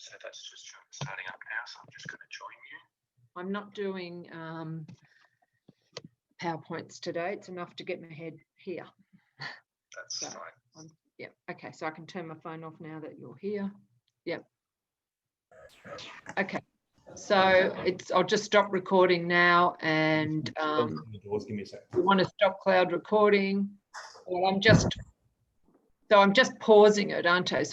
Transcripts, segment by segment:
So that's just starting up now, so I'm just going to join you. I'm not doing PowerPoints today. It's enough to get my head here. That's So, fine. Yeah, okay, so I can turn my phone off now that you're here. Yep. Okay, so I'll just stop recording now, and Give me a sec. we want to stop cloud recording. Well, I'm just pausing it, aren't I?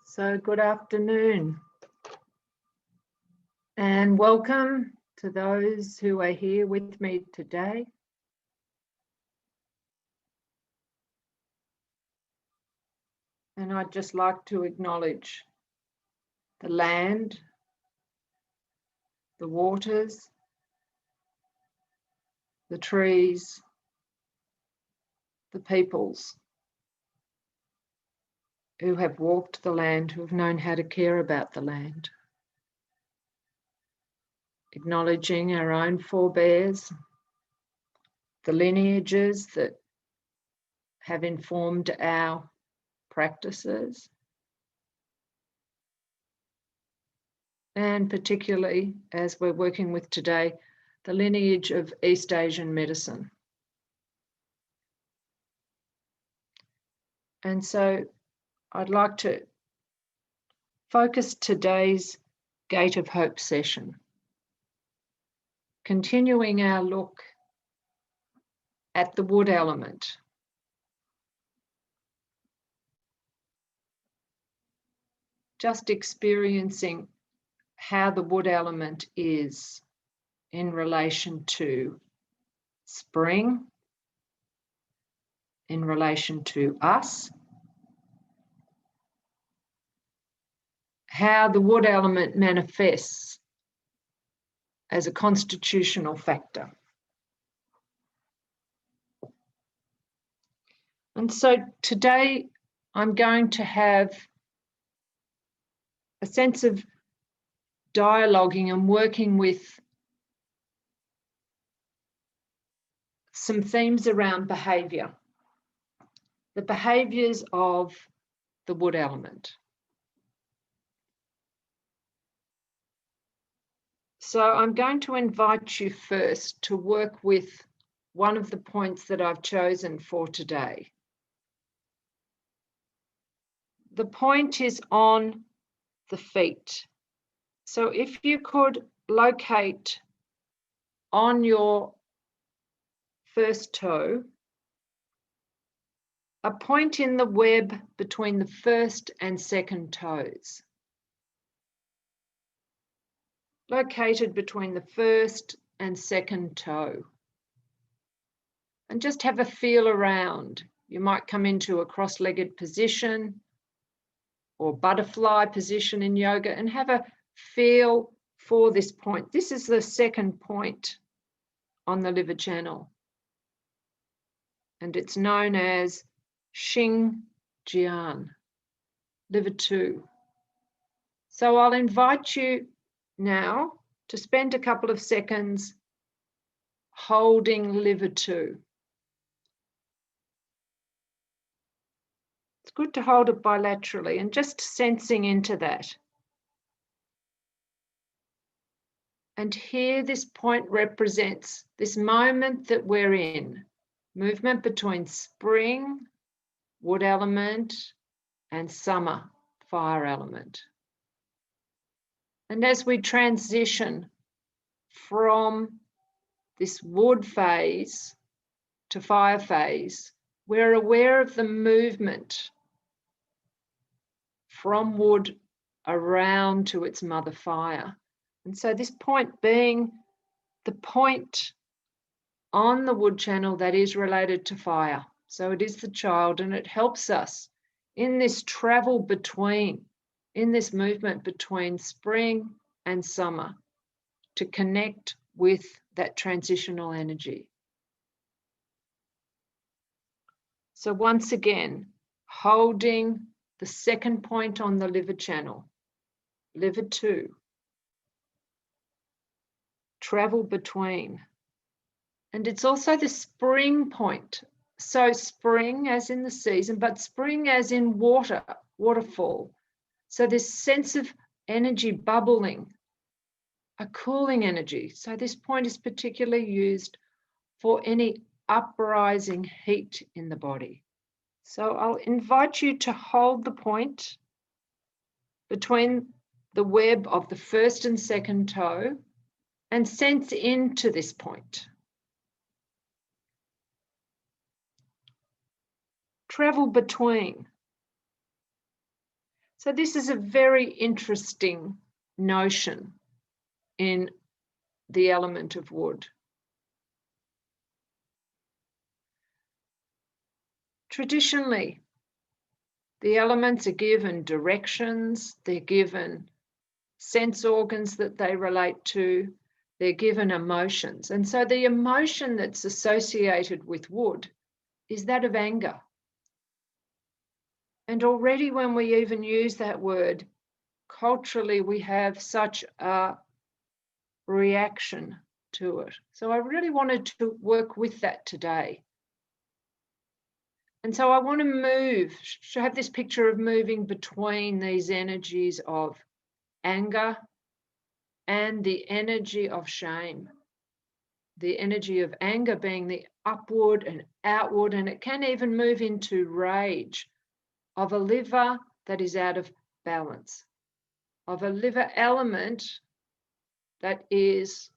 So good afternoon and welcome to those who are here with me today. And I'd just like to acknowledge the land, the waters, the trees, the peoples who have walked the land, who have known how to care about the land. Acknowledging our own forebears, the lineages that have informed our practices, and particularly, as we're working with today, the lineage of East Asian medicine. And so I'd like to focus today's Gate of Hope session, continuing our look at the wood element. Just experiencing how the wood element is in relation to spring, in relation to us, how the wood element manifests as a constitutional factor. And so today I'm going to have a sense of dialoguing and working with some themes around behaviour, the behaviours of the wood element. So I'm going to invite you first to work with one of the points that I've chosen for today. The point is on the feet. So if you could locate on your first toe a point in the web between the first and second toes, located between the first and second toe. And just have a feel around. You might come into a cross-legged position or butterfly position in yoga and have a feel for this point. This is the second point on the liver channel, and it's known as Xing Jian, liver 2. So I'll invite you now to spend a couple of seconds holding liver 2. It's good to hold it bilaterally and just sensing into that. And here this point represents this moment that we're in, movement between spring, wood element, and summer, fire element. And as we transition from this wood phase to fire phase, we're aware of the movement from wood around to its mother fire. And so this point being the point on the wood channel that is related to fire. So it is the child, and it helps us in this travel between, in this movement between spring and summer, to connect with that transitional energy. So once again, holding the second point on the liver channel, liver 2, travel between. And it's also the spring point So spring as in the season, but spring as in water, waterfall. So this sense of energy bubbling, a cooling energy. So this point is particularly used for any uprising heat in the body. So I'll invite you to hold the point between the web of the first and second toe and sense into this point. Travel between. So this is a very interesting notion in the element of wood. Traditionally, the elements are given directions, they're given sense organs that they relate to, they're given emotions. And so the emotion that's associated with wood is that of anger. And already when we even use that word, culturally, we have such a reaction to it. So I really wanted to work with that today. And so I want to have this picture of moving between these energies of anger and the energy of shame. The energy of anger being the upward and outward, and it can even move into rage of a liver that is out of balance, of a liver element that is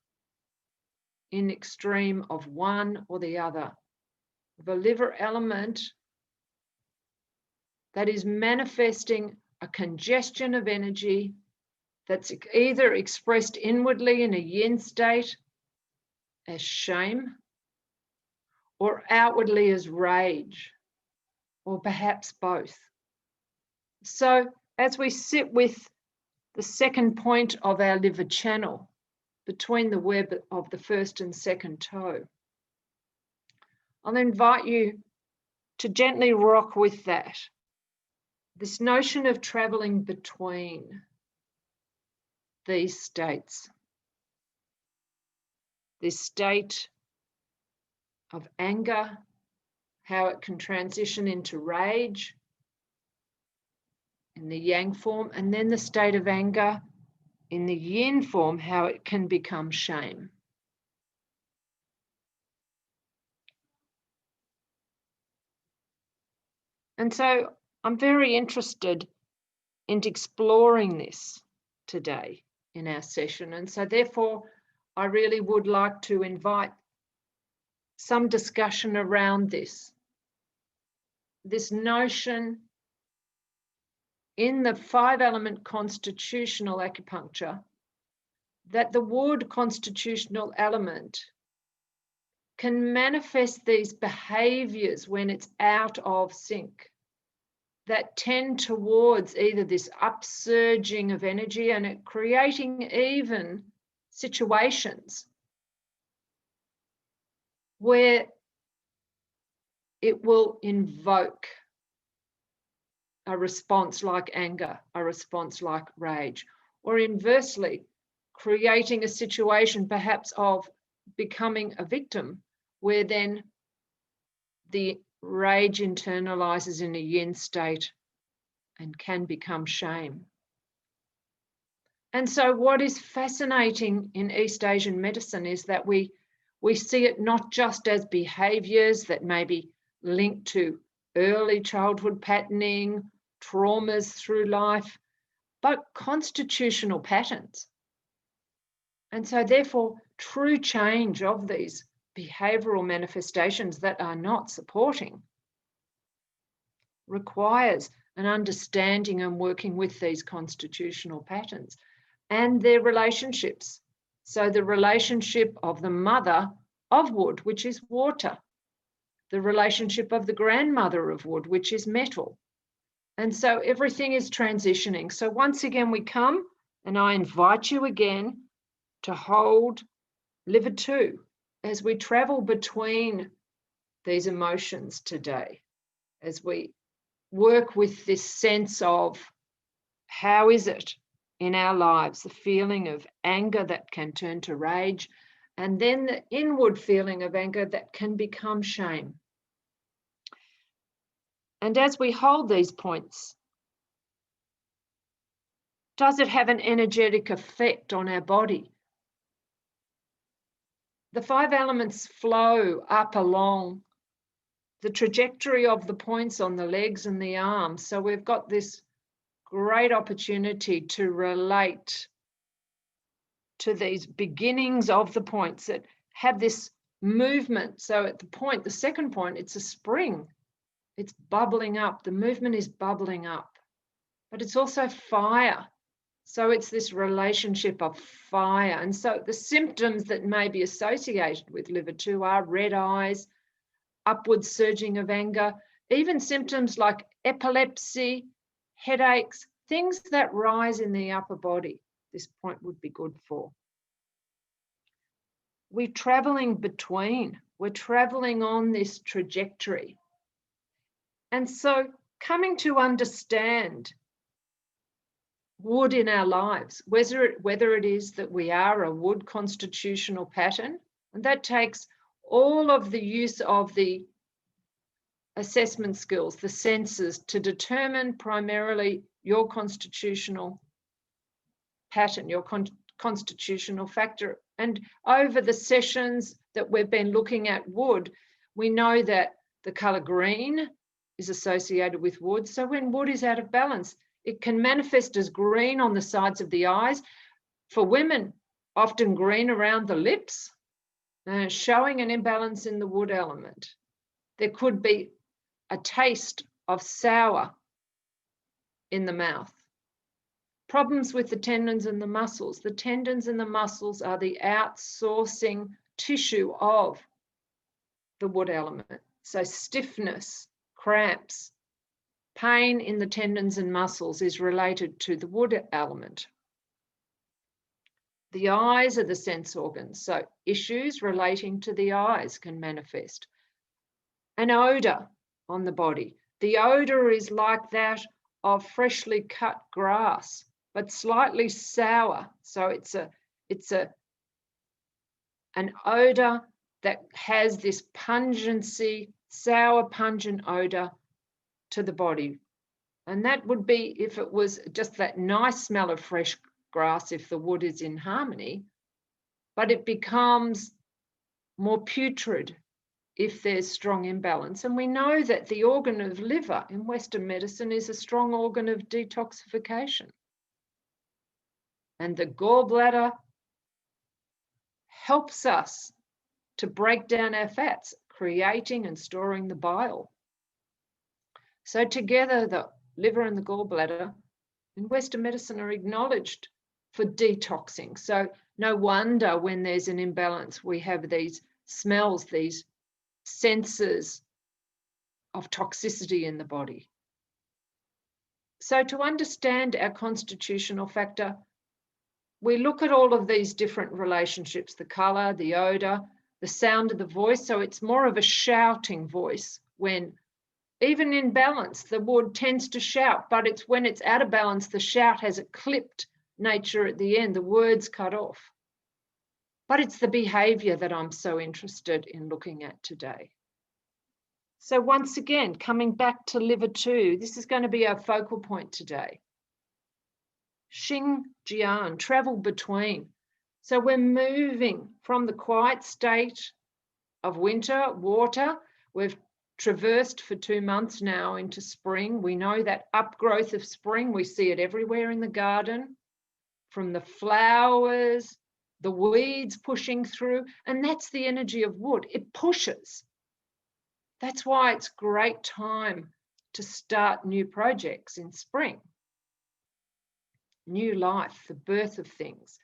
in extreme of one or the other, of a liver element that is manifesting a congestion of energy that's either expressed inwardly in a yin state as shame or outwardly as rage, or perhaps both. So as we sit with the second point of our liver channel between the web of the first and second toe, I'll invite you to gently rock with that. This notion of traveling between these states, this state of anger, how it can transition into rage in the yang form, and then the state of anger in the yin form, how it can become shame. And so I'm very interested in exploring this today in our session. And so therefore, I really would like to invite some discussion around this notion in the 5-element constitutional acupuncture that the wood constitutional element can manifest these behaviors when it's out of sync that tend towards either this upsurging of energy and it creating even situations where it will invoke a response like anger, a response like rage, or inversely, creating a situation perhaps of becoming a victim, where then the rage internalizes in a yin state and can become shame. And so what is fascinating in East Asian medicine is that we see it not just as behaviors that may be linked to early childhood patterning, traumas through life, but constitutional patterns. And so therefore, true change of these behavioral manifestations that are not supporting requires an understanding and working with these constitutional patterns and their relationships. So the relationship of the mother of wood, which is water, the relationship of the grandmother of wood, which is metal. And so everything is transitioning. So once again, we come and I invite you again to hold liver 2 as we travel between these emotions today, as we work with this sense of how is it in our lives, the feeling of anger that can turn to rage, and then the inward feeling of anger that can become shame. And as we hold these points, does it have an energetic effect on our body? The 5 elements flow up along the trajectory of the points on the legs and the arms. So we've got this great opportunity to relate to these beginnings of the points that have this movement. So at the point, the second point, it's a spring. It's bubbling up. The movement is bubbling up. But it's also fire. So it's this relationship of fire. And so the symptoms that may be associated with liver 2 are red eyes, upward surging of anger, even symptoms like epilepsy, headaches, things that rise in the upper body. This point would be good for. We're traveling between, we're traveling on this trajectory. And so coming to understand wood in our lives, whether it is that we are a wood constitutional pattern, and that takes all of the use of the assessment skills, the senses, to determine primarily your constitutional pattern, your constitutional factor. And over the sessions that we've been looking at wood, we know that the colour green is associated with wood. So when wood is out of balance, it can manifest as green on the sides of the eyes. For women, often green around the lips, showing an imbalance in the wood element. There could be a taste of sour in the mouth. Problems with the tendons and the muscles. The tendons and the muscles are the outsourcing tissue of the wood element. So stiffness, cramps, pain in the tendons and muscles is related to the wood element. The eyes are the sense organs, so issues relating to the eyes can manifest. An odour on the body. The odour is like that of freshly cut grass, but slightly sour. So it's an odour that has this pungency, sour, pungent odour to the body. And that would be if it was just that nice smell of fresh grass, if the wood is in harmony, but it becomes more putrid if there's strong imbalance. And we know that the organ of liver in Western medicine is a strong organ of detoxification. And the gallbladder helps us to break down our fats, creating and storing the bile. So together, the liver and the gallbladder in Western medicine are acknowledged for detoxing. So no wonder when there's an imbalance, we have these smells, these senses of toxicity in the body. So to understand our constitutional factor, we look at all of these different relationships, the colour, the odour, the sound of the voice. So it's more of a shouting voice when, even in balance, the wood tends to shout, but it's when it's out of balance, the shout has a clipped nature at the end, the words cut off. But it's the behaviour that I'm so interested in looking at today. So once again, coming back to liver 2, this is going to be our focal point today. Xing Jian, travel between. So we're moving from the quiet state of winter, water. We've traversed for 2 months now into spring. We know that upgrowth of spring, we see it everywhere in the garden, from the flowers, the weeds pushing through, and that's the energy of wood. It pushes. That's why it's a great time to start new projects in spring. New life, the birth of things.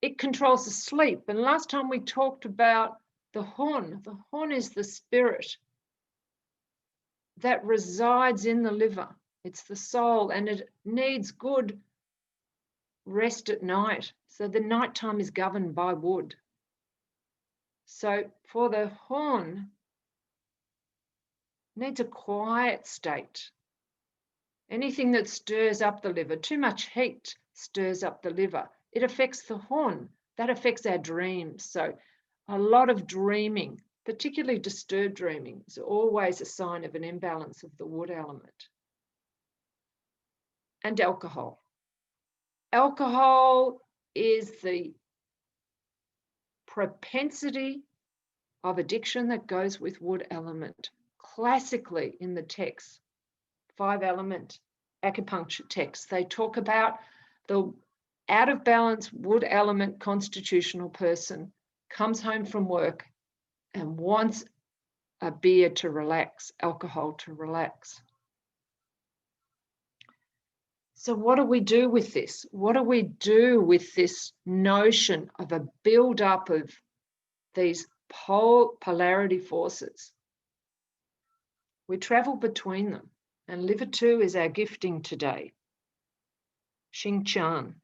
It controls the sleep. And last time we talked about the Hun. The Hun is the spirit that resides in the liver. It's the soul, and it needs good rest at night. So the nighttime is governed by wood. So for the Hun, needs a quiet state. Anything that stirs up the liver, too much heat stirs up the liver. It affects the Hun. That affects our dreams. So a lot of dreaming, particularly disturbed dreaming, is always a sign of an imbalance of the wood element. And alcohol. Alcohol is the propensity of addiction that goes with wood element. Classically in the text, 5-element acupuncture texts, they talk about the out of balance wood element constitutional person comes home from work and wants a beer to relax, alcohol to relax. So what do we do with this? What do we do with this notion of a build-up of these polarity forces? We travel between them, and liver 2 is our gifting today. Xing Chan,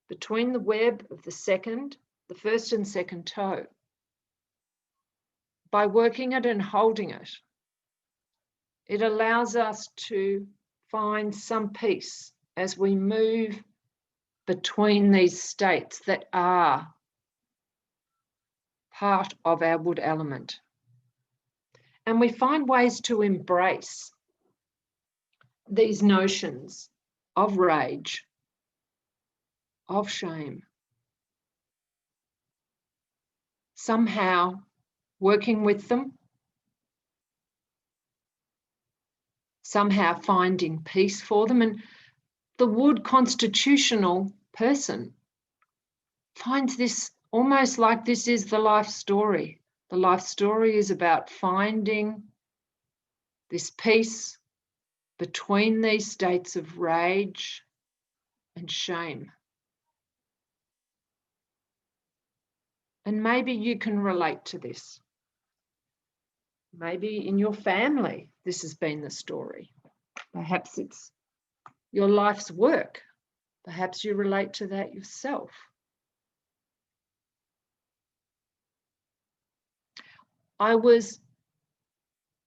between the web of the first and second toe. By working it and holding it, it allows us to find some peace as we move between these states that are part of our wood element. And we find ways to embrace these notions of rage, of shame, somehow working with them, somehow finding peace for them. And the wood constitutional person finds this almost like this is the life story. The life story is about finding this peace between these states of rage and shame. And maybe you can relate to this. Maybe in your family, this has been the story. Perhaps it's your life's work. Perhaps you relate to that yourself. I was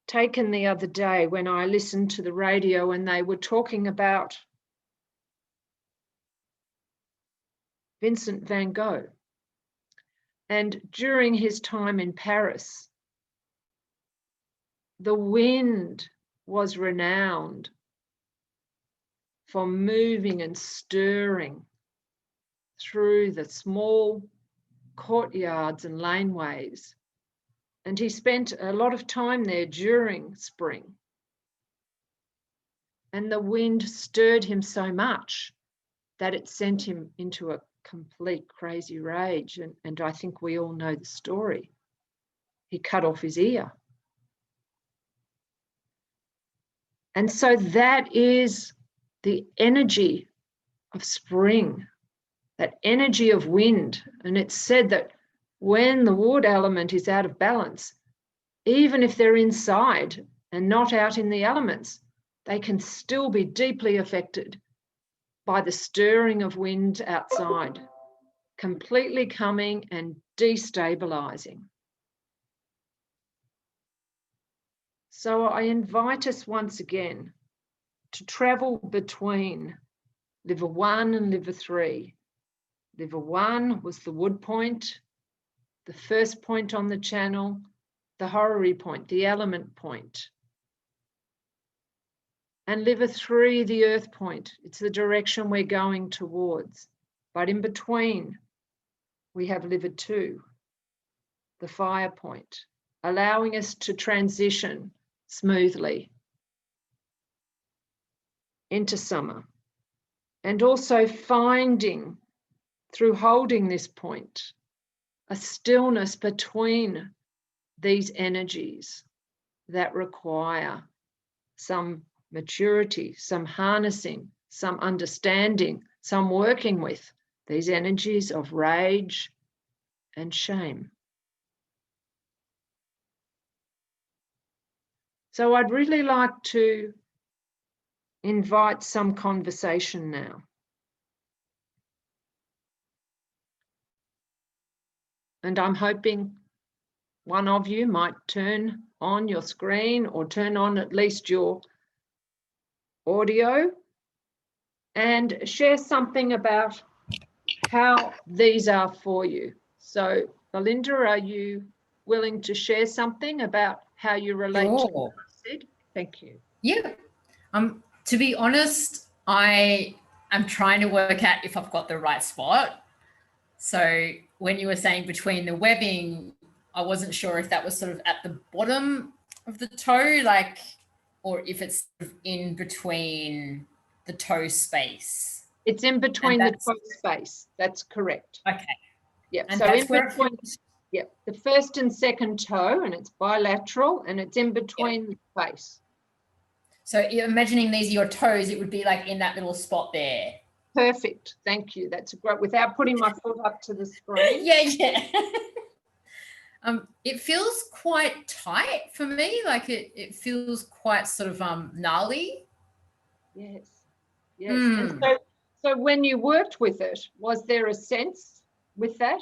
taken the other day when I listened to the radio and they were talking about Vincent van Gogh. And during his time in Paris, the wind was renowned for moving and stirring through the small courtyards and laneways. And he spent a lot of time there during spring. And the wind stirred him so much that it sent him into a complete crazy rage. And I think we all know the story. He cut off his ear. And so that is the energy of spring, that energy of wind. And it's said that when the wood element is out of balance, even if they're inside and not out in the elements, they can still be deeply affected by the stirring of wind outside, completely coming and destabilizing. So I invite us once again to travel between liver 1 and liver 3. Liver 1 was the wood point, the first point on the channel, the horary point, the element point. And liver 3, the earth point. It's the direction we're going towards. But in between, we have liver 2, the fire point, allowing us to transition smoothly into summer. And also finding, through holding this point, a stillness between these energies that require some maturity, some harnessing, some understanding, some working with these energies of rage and shame. So I'd really like to invite some conversation now. And I'm hoping one of you might turn on your screen or turn on at least your audio and share something about how these are for you. So Belinda, are you willing to share something about how you relate to Sure. what I said? Thank you. Yeah. To be honest, I am trying to work out if I've got the right spot. So when you were saying between the webbing, I wasn't sure if that was sort of at the bottom of the toe, like, or if it's sort of in between the toe space. It's in between the that's- toe space. That's correct. Okay. Yep. And So that's in where it between, feels- yep, the first and second toe, and it's bilateral, and it's in between the space. So you're imagining these are your toes, it would be like in that little spot there. Perfect. Thank you. That's great. Without putting my foot up to the screen. Yeah. It feels quite tight for me. Like it feels quite sort of gnarly. Yes. Yes. And so when you worked with it, was there a sense with that?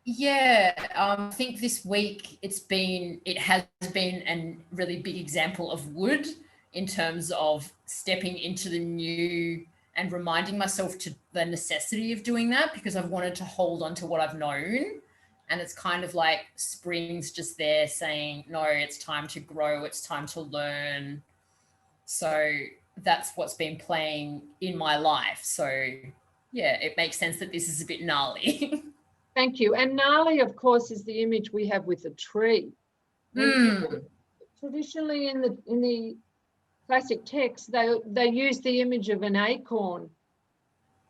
Yeah, I think this week it has been a really big example of wood in terms of stepping into the new and reminding myself to the necessity of doing that, because I've wanted to hold on to what I've known. And it's kind of like spring's just there saying, no, it's time to grow, it's time to learn. So that's what's been playing in my life. So yeah, it makes sense that this is a bit gnarly. Thank you. And gnarly, of course, is the image we have with a tree. And traditionally in the classic text, they use the image of an acorn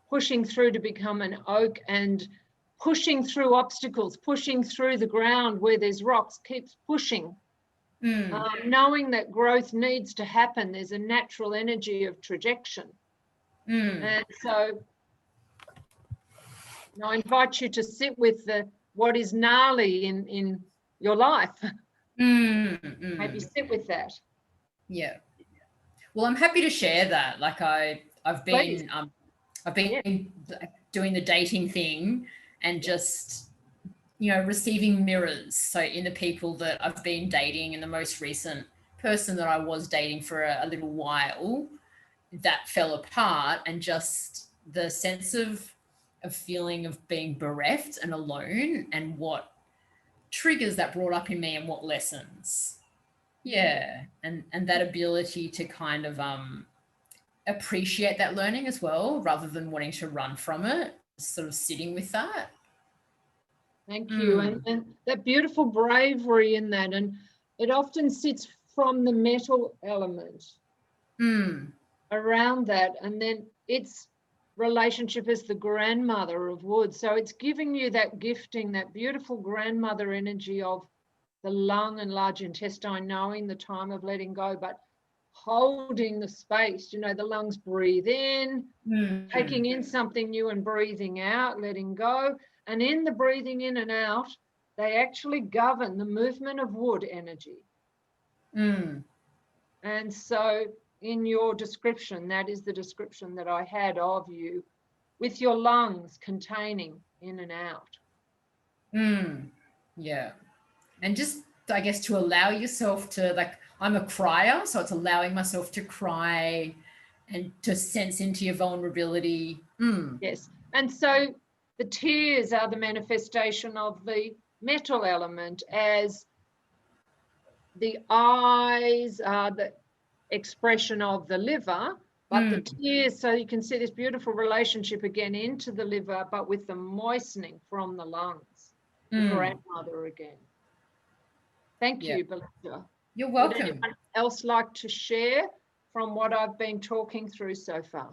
pushing through to become an oak, and pushing through obstacles, pushing through the ground where there's rocks, keeps pushing. Knowing that growth needs to happen, there's a natural energy of trajectory. And so I invite you to sit with what is gnarly in your life. Maybe sit with that. Yeah. Well, I'm happy to share that. Like I've been doing the dating thing and just, receiving mirrors. So in the people that I've been dating, and the most recent person that I was dating for a little while, that fell apart, and just the sense of feeling of being bereft and alone, and what triggers that brought up in me and what lessons. Yeah. And that ability to kind of appreciate that learning as well, rather than wanting to run from it, sort of sitting with that. Thank you. And that beautiful bravery in that, and it often sits from the metal element around that, and then its relationship as the grandmother of wood. So it's giving you that gifting, that beautiful grandmother energy of the lung and large intestine, knowing the time of letting go, but holding the space. The lungs breathe in, taking in something new, and breathing out, letting go. And in the breathing in and out, they actually govern the movement of wood energy. And so in your description, that is the description that I had of you, with your lungs containing in and out. Yeah. And just, I guess, to allow yourself to, like, I'm a crier, so it's allowing myself to cry and to sense into your vulnerability. Yes. And so the tears are the manifestation of the metal element, as the eyes are the expression of the liver, but the tears, so you can see this beautiful relationship again into the liver, but with the moistening from the lungs, the grandmother again. Thank you, Belinda. You're welcome. Would anyone else like to share from what I've been talking through so far?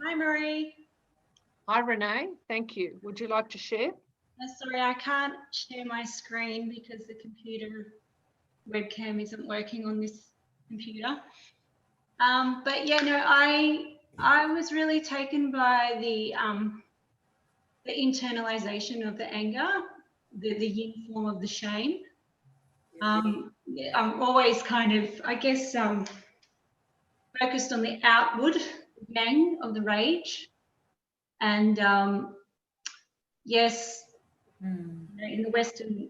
Hi, Marie. Hi, Renee. Thank you. Would you like to share? Sorry, I can't share my screen because the computer webcam isn't working on this computer. But yeah, no, I was really taken by the internalization of the anger, the yin form of the shame. Yeah, I'm always kind of, I guess, focused on the outward yang of the rage. And yes, in the Western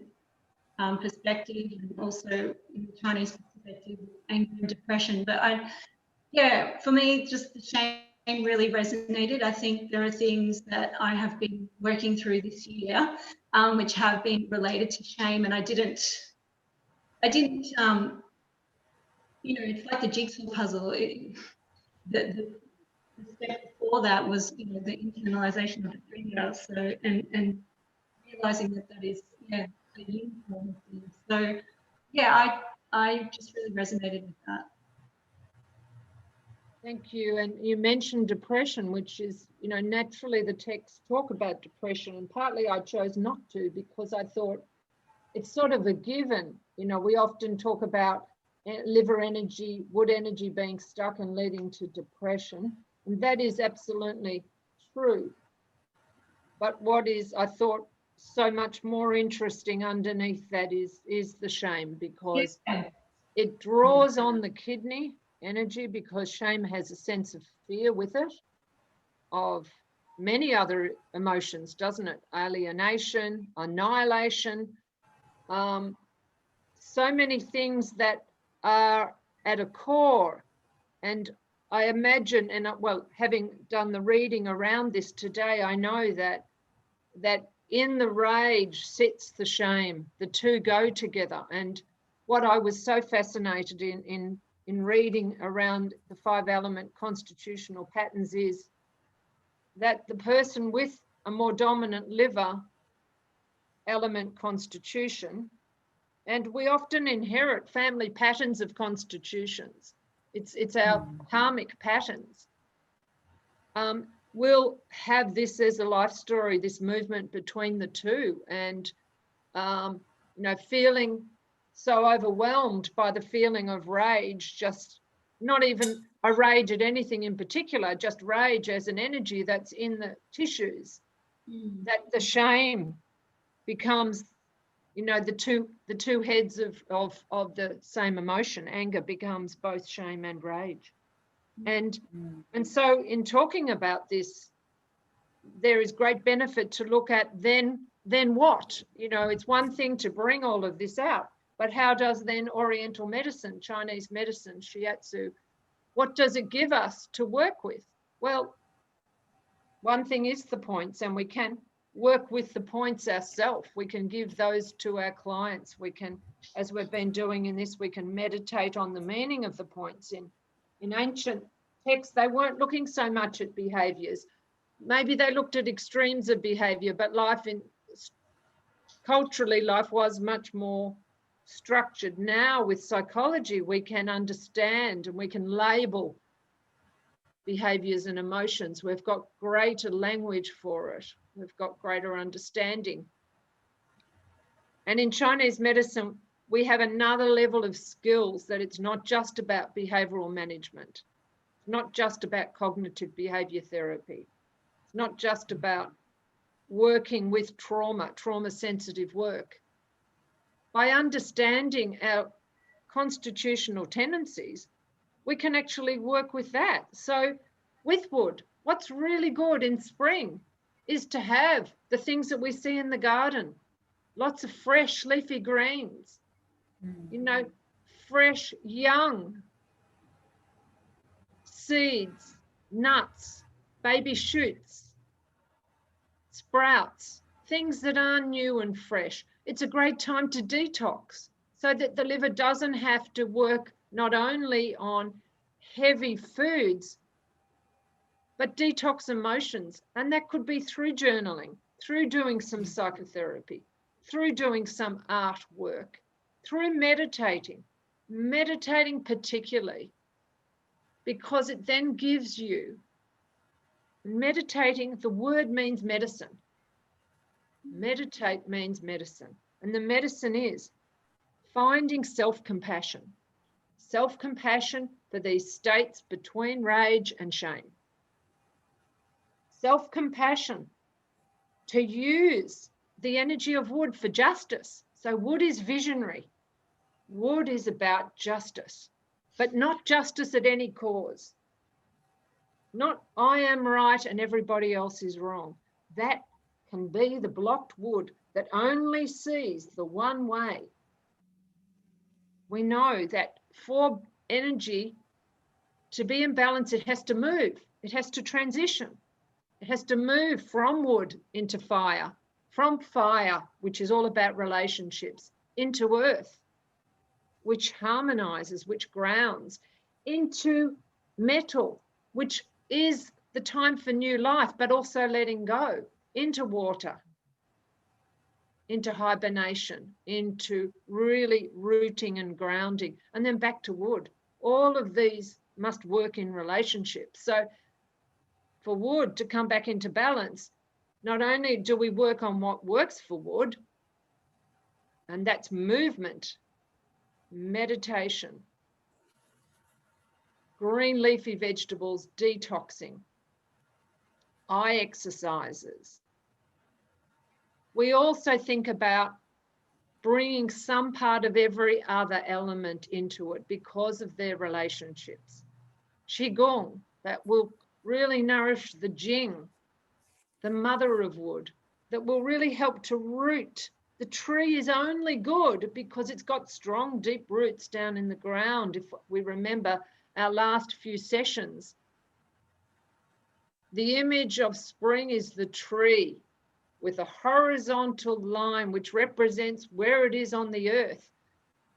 perspective, and also in the Chinese perspective, anger and depression. But yeah, for me, just the shame really resonated. I think there are things that I have been working through this year, which have been related to shame, and I didn't, you know, it's like the jigsaw puzzle. The step before that was, you know, the internalization of the anger. So, and realizing that is, yeah, a yin form of things. So, yeah, I just really resonated with that. Thank you. And you mentioned depression, which is, you know, naturally the texts talk about depression, and partly I chose not to because I thought it's sort of a given. You know, we often talk about liver energy, wood energy being stuck and leading to depression, and that is absolutely true. But what is, I thought, so much more interesting underneath that is the shame, because it draws on the kidney energy, because shame has a sense of fear with it, of many other emotions, doesn't it? Alienation, annihilation, so many things that are at a core. And I imagine, and well, having done the reading around this today, I know that in the rage sits the shame. The two go together. And what I was so fascinated in reading around the 5-element constitutional patterns is that the person with a more dominant liver element constitution, and we often inherit family patterns of constitutions. It's our karmic patterns. We'll have this as a life story, this movement between the two, and you know, feeling so overwhelmed by the feeling of rage, just not even a rage at anything in particular, just rage as an energy that's in the tissues, that the shame becomes, you know, the two heads of the same emotion. Anger becomes both shame and rage. And so in talking about this, there is great benefit to look at then what? You know, it's one thing to bring all of this out, but how does then Oriental medicine, Chinese medicine, shiatsu, what does it give us to work with? Well, one thing is the points, and we can work with the points ourselves. We can give those to our clients. We can, as we've been doing in this, we can meditate on the meaning of the points. In ancient texts, they weren't looking so much at behaviors. Maybe they looked at extremes of behavior, but culturally, life was much more structured. Now with psychology, we can understand and we can label behaviors and emotions. We've got greater language for it. We've got greater understanding. And in Chinese medicine, we have another level of skills, that it's not just about behavioral management. It's not just about cognitive behavior therapy. It's not just about working with trauma-sensitive work. By understanding our constitutional tendencies, we can actually work with that. So with wood, what's really good in spring is to have the things that we see in the garden, lots of fresh leafy greens, you know, fresh young seeds, nuts, baby shoots, sprouts, things that are new and fresh. It's a great time to detox so that the liver doesn't have to work not only on heavy foods, but detox emotions. And that could be through journaling, through doing some psychotherapy, through doing some artwork, through meditating particularly, because it then gives you, meditating, the word means medicine. Meditate means medicine. And the medicine is finding self-compassion for these states between rage and shame. Self-compassion to use the energy of wood for justice. So wood is visionary. Wood is about justice, but not justice at any cause. Not I am right and everybody else is wrong. That can be the blocked wood that only sees the one way. We know that for energy to be in balance, it has to move. It has to transition. It has to move from wood into fire, from fire, which is all about relationships, into earth, which harmonizes, which grounds, into metal, which is the time for new life, but also letting go, into water, into hibernation, into really rooting and grounding, and then back to wood. All of these must work in relationships. So for wood to come back into balance, not only do we work on what works for wood, and that's movement, meditation, green leafy vegetables, detoxing, eye exercises. We also think about bringing some part of every other element into it because of their relationships. Qigong, that will really nourish the Jing, the mother of wood, that will really help to root. The tree is only good because it's got strong, deep roots down in the ground. If we remember our last few sessions, the image of spring is the tree with a horizontal line which represents where it is on the earth.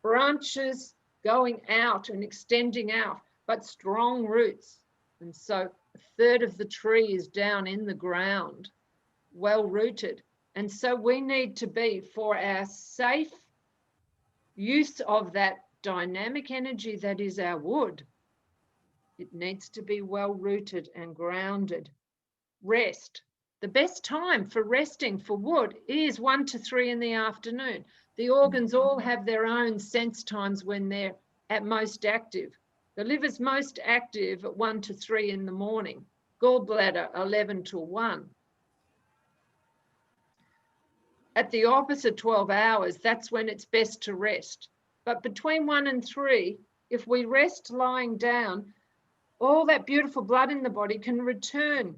Branches going out and extending out, but strong roots. And so a third of the tree is down in the ground, well rooted. And so we need to be, for our safe use of that dynamic energy that is our wood, it needs to be well rooted and grounded. Rest. The best time for resting for wood is 1 to 3 in the afternoon. The organs all have their own sense times when they're at most active. The liver's most active at 1 to 3 in the morning. Gallbladder, 11 to 1. At the opposite 12 hours, that's when it's best to rest. But between 1 and 3, if we rest lying down, all that beautiful blood in the body can return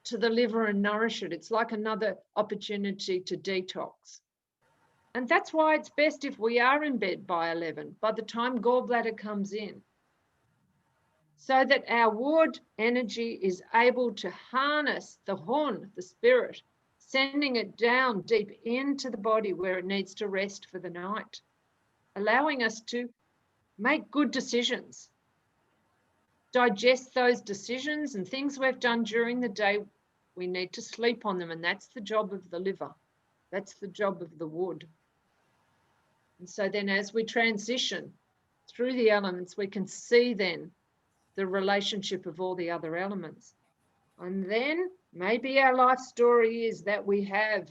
to the liver and nourish it. It's like another opportunity to detox. And that's why it's best if we are in bed by 11, by the time gallbladder comes in, so that our wood energy is able to harness the Hun, the spirit, sending it down deep into the body where it needs to rest for the night, allowing us to make good decisions, digest those decisions and things we've done during the day. We need to sleep on them, and that's the job of the liver. That's the job of the wood. And so then as we transition through the elements, we can see then the relationship of all the other elements. And then maybe our life story is that we have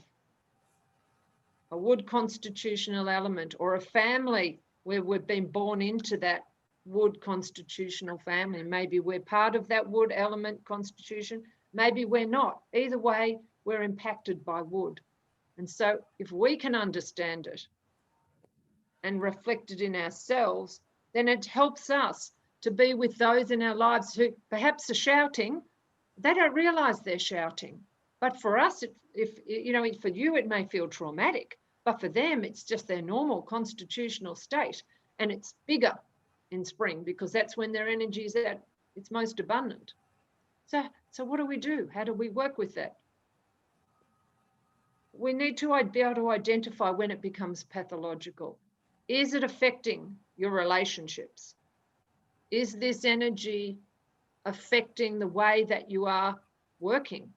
a wood constitutional element, or a family where we've been born into that wood constitutional family. Maybe we're part of that wood element constitution. Maybe we're not. Either way, we're impacted by wood. And so if we can understand it and reflect it in ourselves, then it helps us to be with those in our lives who perhaps are shouting. They don't realize they're shouting. But for us, for you, it may feel traumatic, but for them, it's just their normal constitutional state. And it's bigger in spring because that's when their energy is at its most abundant. So what do we do? How do we work with that? We need to be able to identify when it becomes pathological. Is it affecting your relationships? Is this energy affecting the way that you are working?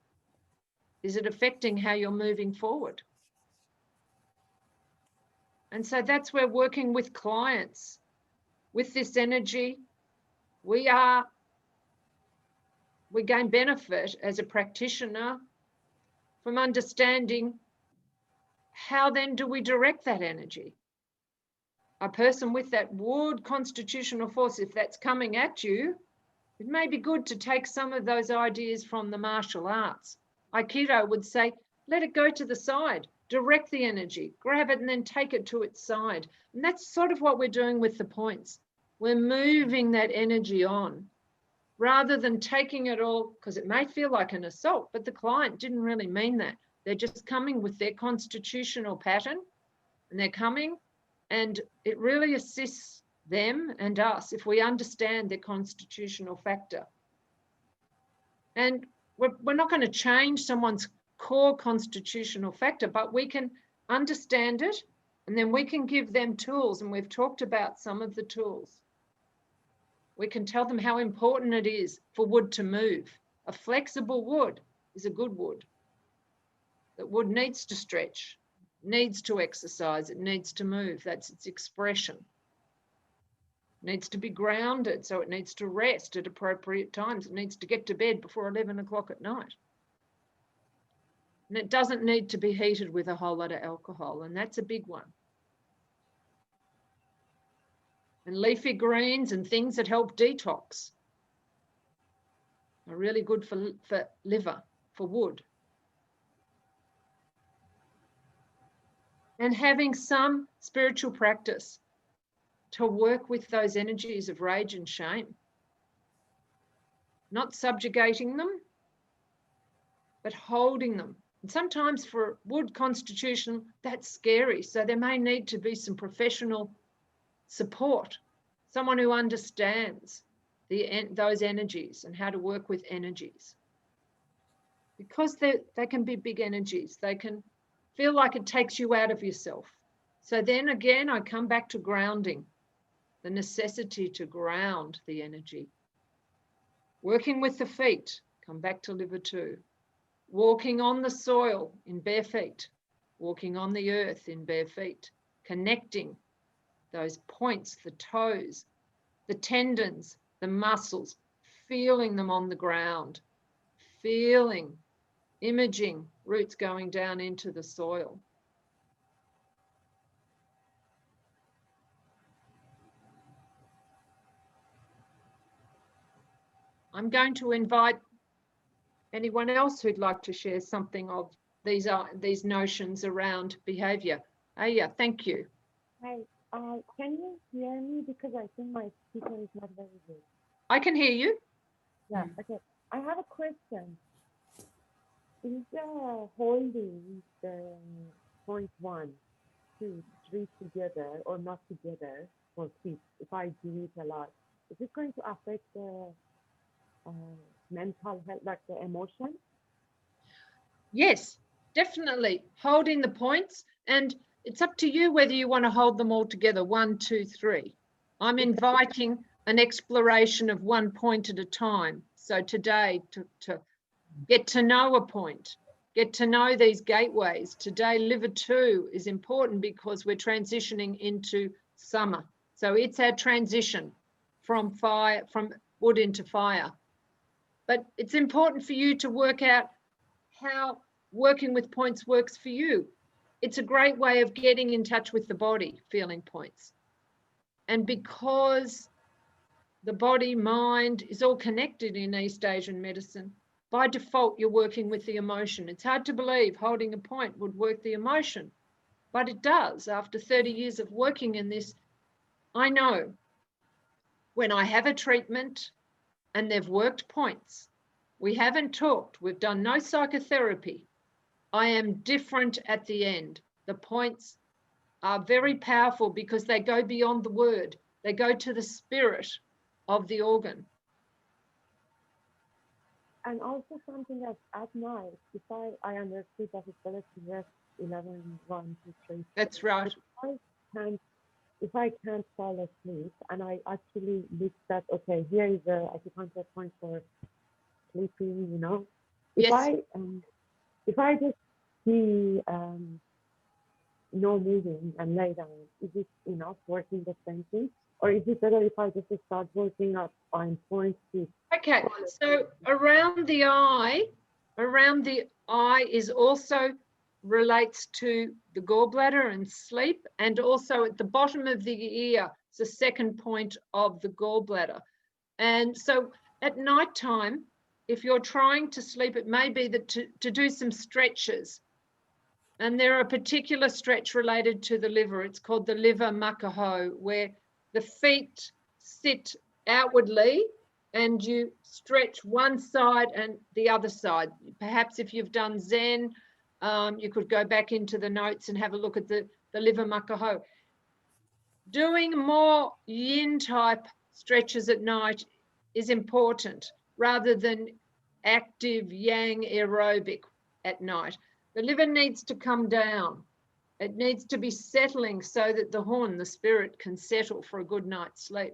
Is it affecting how you're moving forward? And so that's where working with clients, with this energy, we gain benefit as a practitioner from understanding how then do we direct that energy. A person with that wood constitutional force, if that's coming at you, it may be good to take some of those ideas from the martial arts. Aikido would say, let it go to the side, direct the energy, grab it and then take it to its side. And that's sort of what we're doing with the points. We're moving that energy on rather than taking it all, because it may feel like an assault, but the client didn't really mean that. They're just coming with their constitutional pattern, and they're coming, and it really assists them and us if we understand their constitutional factor. And we're not going to change someone's core constitutional factor, but we can understand it, and then we can give them tools, and we've talked about some of the tools. We can tell them how important it is for wood to move. A flexible wood is a good wood. That wood needs to stretch, needs to exercise, it needs to move. That's its expression. It needs to be grounded, so it needs to rest at appropriate times. It needs to get to bed before 11 o'clock at night. And it doesn't need to be heated with a whole lot of alcohol, and that's a big one. And leafy greens and things that help detox are really good for liver, for wood. And having some spiritual practice to work with those energies of rage and shame. Not subjugating them, but holding them. And sometimes for wood constitution, that's scary. So there may need to be some professional support, someone who understands those energies and how to work with energies. Because they can be big energies. They can feel like it takes you out of yourself. So then again, I come back to grounding, the necessity to ground the energy. Working with the feet, come back to liver 2. Walking on the soil in bare feet, walking on the earth in bare feet, connecting those points, the toes, the tendons, the muscles, feeling them on the ground, feeling, imaging roots going down into the soil. I'm going to invite anyone else who'd like to share something of these notions around behaviour. Aya, thank you. Hi, can you hear me? Because I think my speaker is not very good. I can hear you. Yeah, okay. I have a question. Is holding the point 1, 2, 3 together or not together for feet, if I do it a lot, is it going to affect the mental health, like the emotion? Yes, definitely. Holding the points, and it's up to you whether you want to hold them all together, 1, 2, 3. I'm inviting an exploration of one point at a time. So today, to get to know a point, get to know these gateways. Today, liver 2 is important because we're transitioning into summer. So it's our transition from wood into fire. But it's important for you to work out how working with points works for you. It's a great way of getting in touch with the body, feeling points. And because the body, mind is all connected in East Asian medicine, by default, you're working with the emotion. It's hard to believe holding a point would work the emotion, but it does. After 30 years of working in this, I know when I have a treatment and they've worked points, we haven't talked, we've done no psychotherapy, I am different at the end. The points are very powerful because they go beyond the word. They go to the spirit of the organ. And also something else, at night, if I understood that it's better to rest 11, 1, 2, 3. That's right. If I can't fall asleep and I actually looked at, okay, here is a acupuncture point for sleeping, you know. Yes. If I just see no moving and lay down, is it enough working the same thing? Or is it better if I just start working up on point 6? Okay, so around the eye is also relates to the gallbladder and sleep, and also at the bottom of the ear, it's the second point of the gallbladder. And so at night time, if you're trying to sleep, it may be that to do some stretches And there are particular stretch related to the liver. It's called the liver makaho, where the feet sit outwardly and you stretch one side and the other side. Perhaps if you've done Zen, you could go back into the notes and have a look at the liver makaho. Doing more yin type stretches at night is important rather than active yang aerobic at night. The liver needs to come down. It needs to be settling so that the horn, the spirit, can settle for a good night's sleep.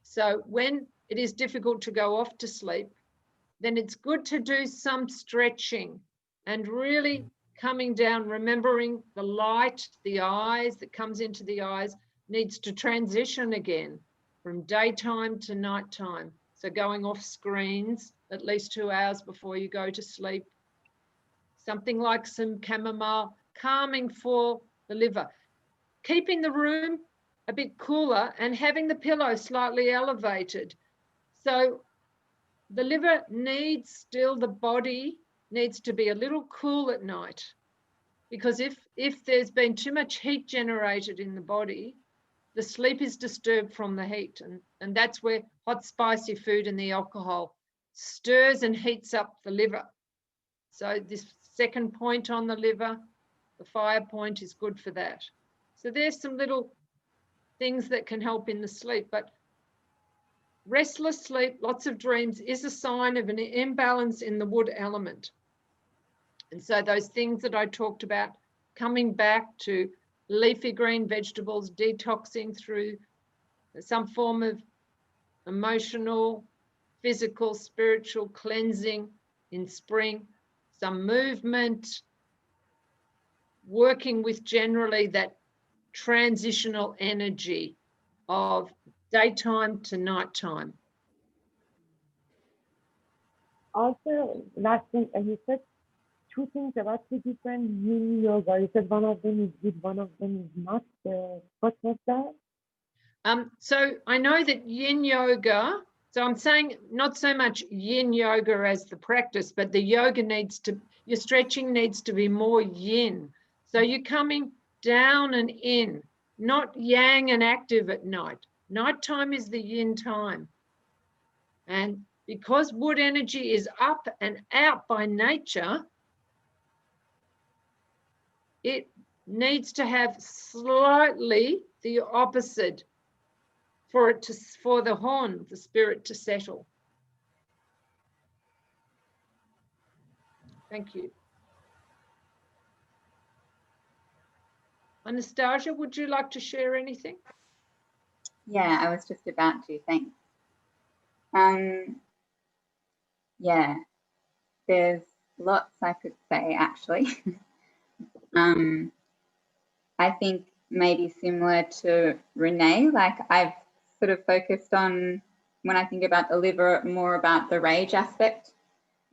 So when it is difficult to go off to sleep, then it's good to do some stretching and really coming down, remembering the light, the eyes that comes into the eyes needs to transition again from daytime to nighttime. So going off screens at least 2 hours before you go to sleep. Something like some chamomile, calming for the liver. Keeping the room a bit cooler and having the pillow slightly elevated. So the liver needs still, the body needs to be a little cool at night, because if there's been too much heat generated in the body, the sleep is disturbed from the heat. And that's where hot, spicy food and the alcohol stirs and heats up the liver. So this second point on the liver, the fire point, is good for that. So there's some little things that can help in the sleep. But restless sleep, lots of dreams, is a sign of an imbalance in the wood element. And so those things that I talked about, coming back to leafy green vegetables, detoxing through some form of emotional, physical, spiritual cleansing in spring, some movement, working with generally that transitional energy of daytime to nighttime. Also, last thing, you said two things about the different yin yoga. You said one of them is good, one of them is not. What was that? So I know that yin yoga, so I'm saying not so much yin yoga as the practice, but the yoga needs to, your stretching needs to be more yin. So you're coming down and in, not yang and active at night. Nighttime is the yin time. And because wood energy is up and out by nature, it needs to have slightly the opposite for the horn, the spirit, to settle. Thank you. Anastasia, would you like to share anything? Yeah, I was just about to, thanks. Yeah, there's lots I could say actually. I think maybe similar to Renee, like I've sort of focused on, when I think about the liver, more about the rage aspect.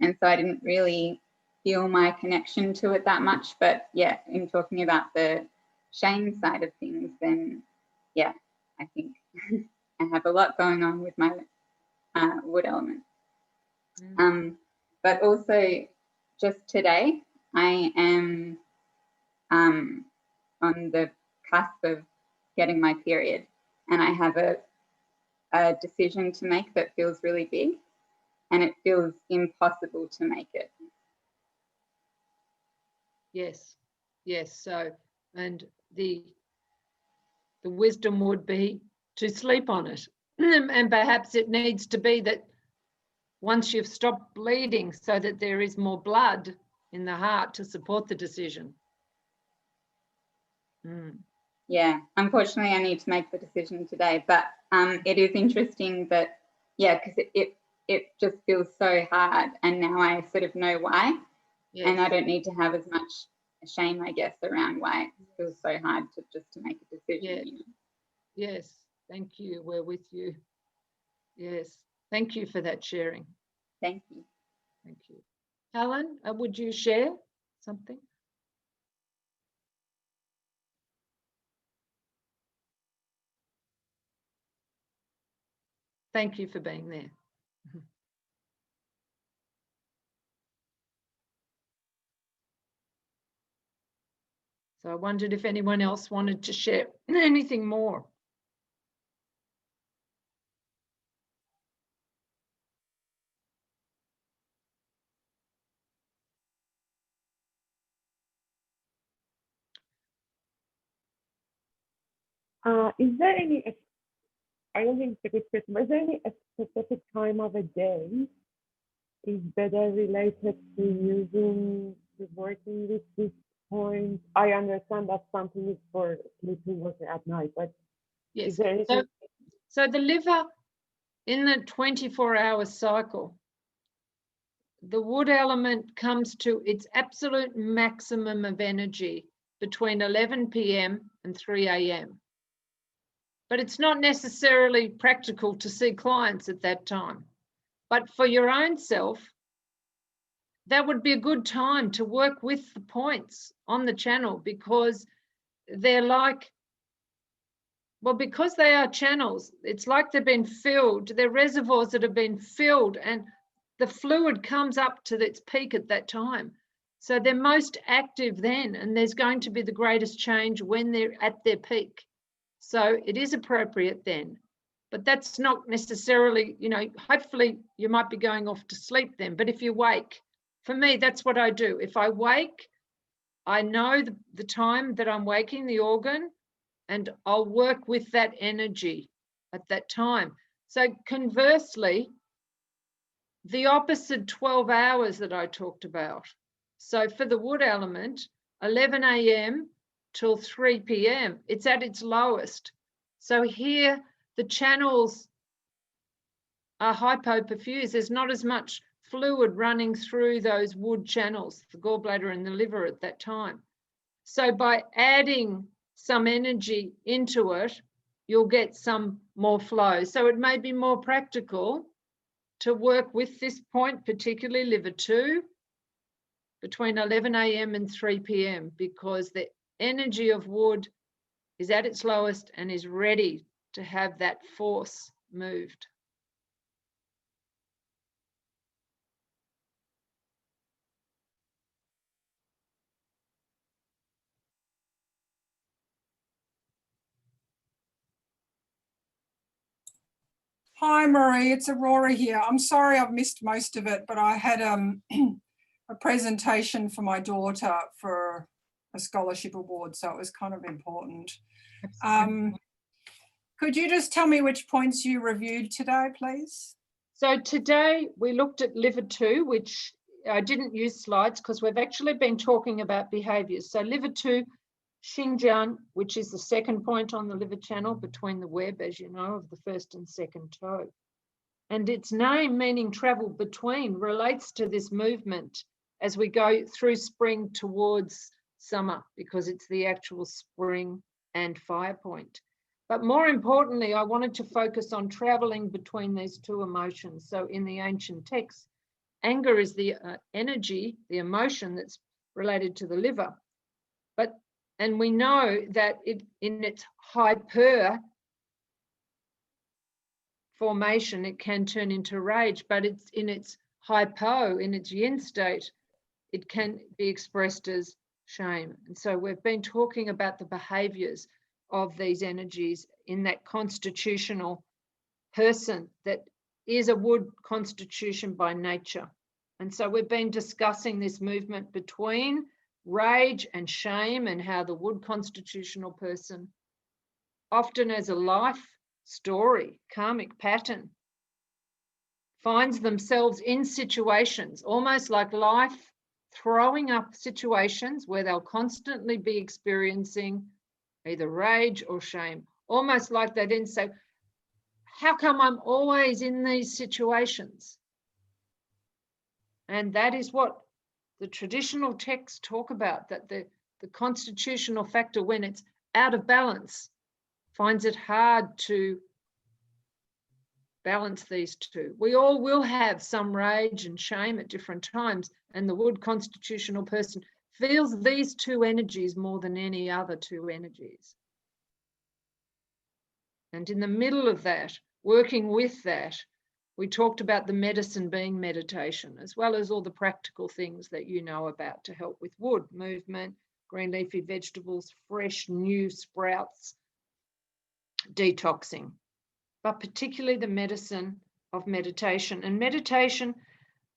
And so I didn't really feel my connection to it that much. But yeah, in talking about the shame side of things, then yeah, I think I have a lot going on with my wood element. But also just today, I am on the cusp of getting my period, and I have a decision to make that feels really big, and it feels impossible to make it. Yes, yes. So, and the wisdom would be to sleep on it. And perhaps it needs to be that once you've stopped bleeding, so that there is more blood in the heart to support the decision. Yeah, unfortunately I need to make the decision today, but it is interesting that, yeah, because it just feels so hard, and now I sort of know why. Yes. And I don't need to have as much shame, I guess, around why it feels so hard to make a decision. Yes. You know? Yes, thank you. We're with you. Yes, thank you for that sharing. Thank you. Thank you. Helen, would you share something? Thank you for being there. So I wondered if anyone else wanted to share anything more. Is there any, I don't think it's a good question, but is there any specific time of a day is better related to working with this point? I understand that something is for sleeping working at night, but Yes. is there anything? So the liver in the 24-hour cycle, the wood element comes to its absolute maximum of energy between 11 p.m. and 3 a.m. But it's not necessarily practical to see clients at that time. But for your own self, that would be a good time to work with the points on the channel, because they're like, well, because they are channels, it's like they've been filled. They're reservoirs that have been filled, and the fluid comes up to its peak at that time. So they're most active then, and there's going to be the greatest change when they're at their peak. So it is appropriate then. But that's not necessarily, you know, hopefully you might be going off to sleep then. But if you wake, for me, that's what I do. If I wake, I know the time that I'm waking the organ, and I'll work with that energy at that time. So conversely, the opposite 12 hours that I talked about. So for the wood element, 11 a.m. till 3 p.m., it's at its lowest. So here, the channels are hypoperfused. There's not as much fluid running through those wood channels, the gallbladder and the liver at that time. So by adding some energy into it, you'll get some more flow. So it may be more practical to work with this point, particularly liver 2, between 11 a.m. and 3 p.m, because the energy of wood is at its lowest and is ready to have that force moved. Hi, Marie, it's Aurora here. I'm sorry I've missed most of it, but I had a presentation for my daughter for a scholarship award, so it was kind of important. Could you just tell me which points you reviewed today, please? So today we looked at liver 2, which I didn't use slides because we've actually been talking about behaviours. So liver 2, Xinjiang, which is the second point on the liver channel between the web, as you know, of the first and second toe. And its name, meaning travel between, relates to this movement as we go through spring towards summer, because it's the actual spring and fire point. But more importantly, I wanted to focus on traveling between these two emotions. So in the ancient texts, anger is the energy, the emotion that's related to the liver. And we know that it, in its hyper formation, it can turn into rage, but it's in its hypo, in its yin state, it can be expressed as shame. And so we've been talking about the behaviors of these energies in that constitutional person that is a wood constitution by nature. And so we've been discussing this movement between rage and shame, and how the wood constitutional person, often as a life story, karmic pattern, finds themselves in situations, almost like life throwing up situations where they'll constantly be experiencing either rage or shame, almost like they then say, how come I'm always in these situations? And that is what the traditional texts talk about, that the constitutional factor, when it's out of balance, finds it hard to balance these two. We all will have some rage and shame at different times, and the wood constitutional person feels these two energies more than any other two energies. And in the middle of that, working with that, we talked about the medicine being meditation, as well as all the practical things that you know about to help with wood movement, green leafy vegetables, fresh new sprouts, detoxing, but particularly the medicine of meditation, and meditation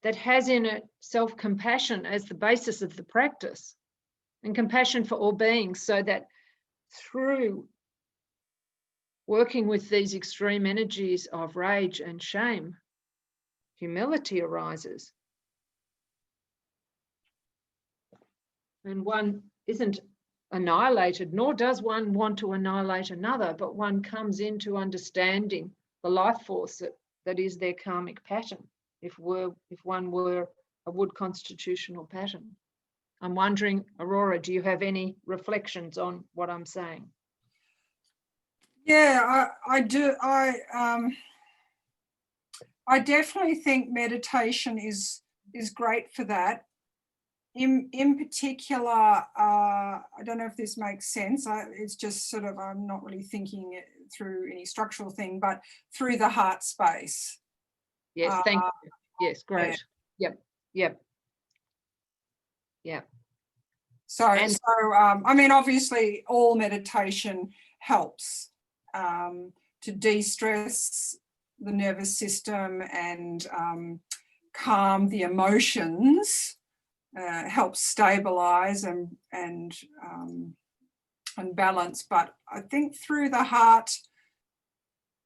that has in it self-compassion as the basis of the practice, and compassion for all beings, so that through working with these extreme energies of rage and shame, humility arises. And one isn't annihilated, nor does one want to annihilate another, but one comes into understanding the life force that is their karmic pattern, if one were a wood constitutional pattern. I'm wondering, Aurora, do you have any reflections on what I'm saying? Yeah, I do. I definitely think meditation is great for that. In particular, I don't know if this makes sense. It's just sort of, I'm not really thinking it through any structural thing, but through the heart space. Yes, thank you. Yes, great. Yep. So I mean, obviously all meditation helps to de-stress the nervous system and calm the emotions, helps stabilize and balance. But I think through the heart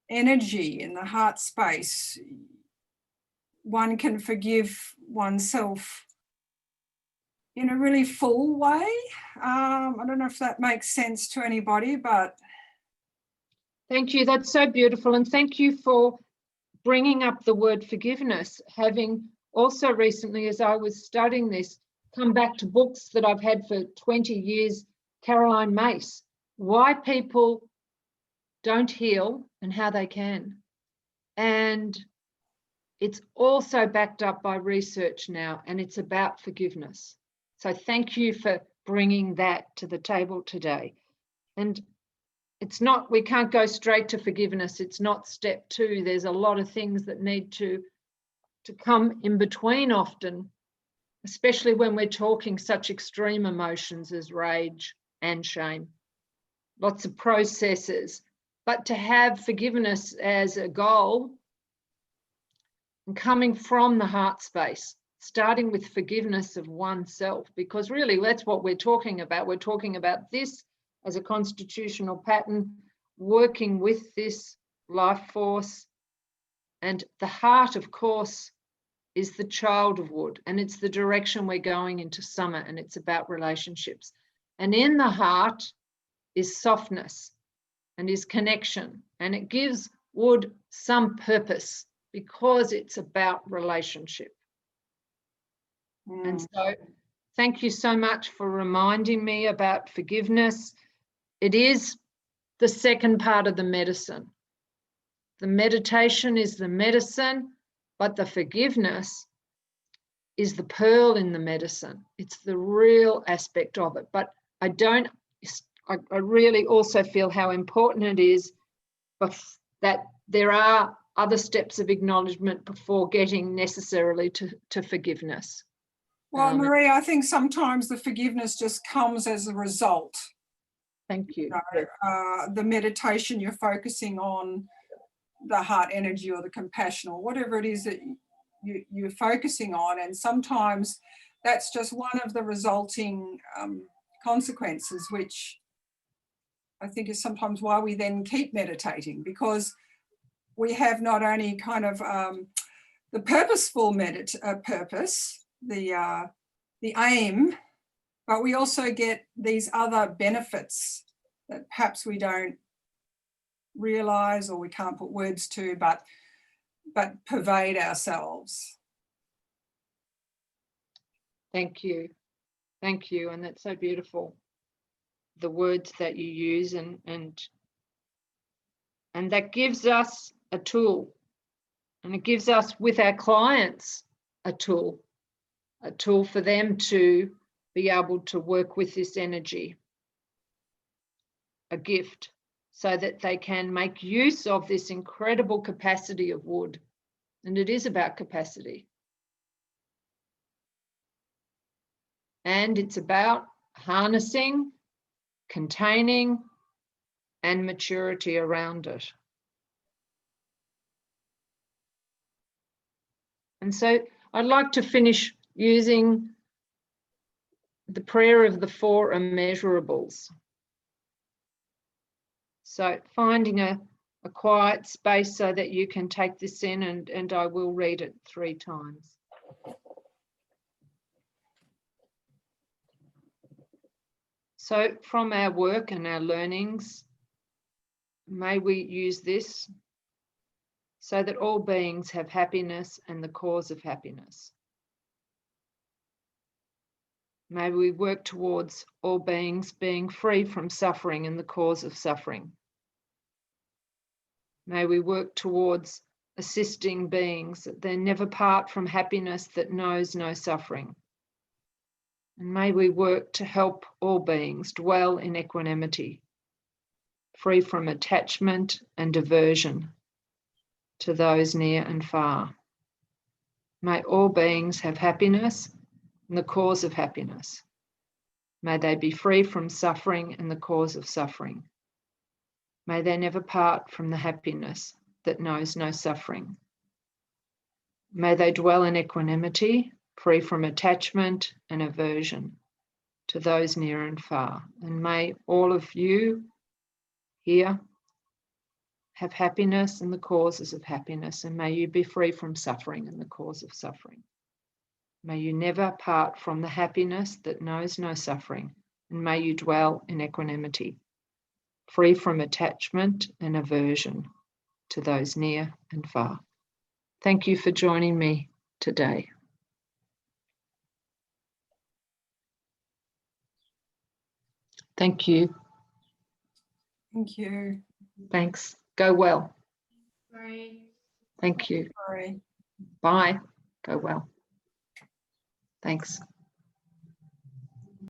energy in the heart space, one can forgive oneself in a really full way. I don't know if that makes sense to anybody, but. Thank you. That's so beautiful. And thank you for bringing up the word forgiveness, having also recently, as I was studying this, come back to books that I've had for 20 years, Caroline Myss, Why People Don't Heal and How They Can. And it's also backed up by research now, and it's about forgiveness. So thank you for bringing that to the table today. And it's not, we can't go straight to forgiveness. It's not step 2. There's a lot of things that need to come in between often, especially when we're talking such extreme emotions as rage and shame. Lots of processes. But to have forgiveness as a goal and coming from the heart space, starting with forgiveness of oneself, because really that's what we're talking about. We're talking about this as a constitutional pattern, working with this life force. And the heart, of course, is the child of wood, and it's the direction we're going into summer, and it's about relationships. And in the heart is softness and is connection, and it gives wood some purpose because it's about relationship. And so thank you so much for reminding me about forgiveness. It is the second part of the medicine. The meditation is the medicine, but the forgiveness is the pearl in the medicine. It's the real aspect of it. But I really also feel how important it is that there are other steps of acknowledgement before getting necessarily to forgiveness. Well, Marie, I think sometimes the forgiveness just comes as a result. Thank you. The meditation, you're focusing on the heart energy or the compassion or whatever it is that you're focusing on. And sometimes that's just one of the resulting consequences, which I think is sometimes why we then keep meditating, because we have not only kind of the purposeful purpose, the aim, but we also get these other benefits that perhaps we don't realize or we can't put words to, but pervade ourselves. Thank you. Thank you. And that's so beautiful, the words that you use, and that gives us a tool, and it gives us with our clients a tool for them to be able to work with this energy, a gift, so that they can make use of this incredible capacity of wood. And it is about capacity. And it's about harnessing, containing, and maturity around it. And so I'd like to finish using the prayer of the 4 immeasurables. So finding a quiet space so that you can take this in, and I will read it 3 times. So from our work and our learnings, may we use this so that all beings have happiness and the cause of happiness. May we work towards all beings being free from suffering and the cause of suffering. May we work towards assisting beings that they never part from happiness that knows no suffering. And may we work to help all beings dwell in equanimity, free from attachment and aversion to those near and far. May all beings have happiness and the cause of happiness. May they be free from suffering and the cause of suffering. May they never part from the happiness that knows no suffering. May they dwell in equanimity, free from attachment and aversion to those near and far. And may all of you here have happiness and the causes of happiness, and may you be free from suffering and the cause of suffering. May you never part from the happiness that knows no suffering, and may you dwell in equanimity, free from attachment and aversion to those near and far. Thank you for joining me today. Thank you. Thank you. Thanks. Go well. Sorry. Thank you. Sorry. Bye. Go well. Thanks.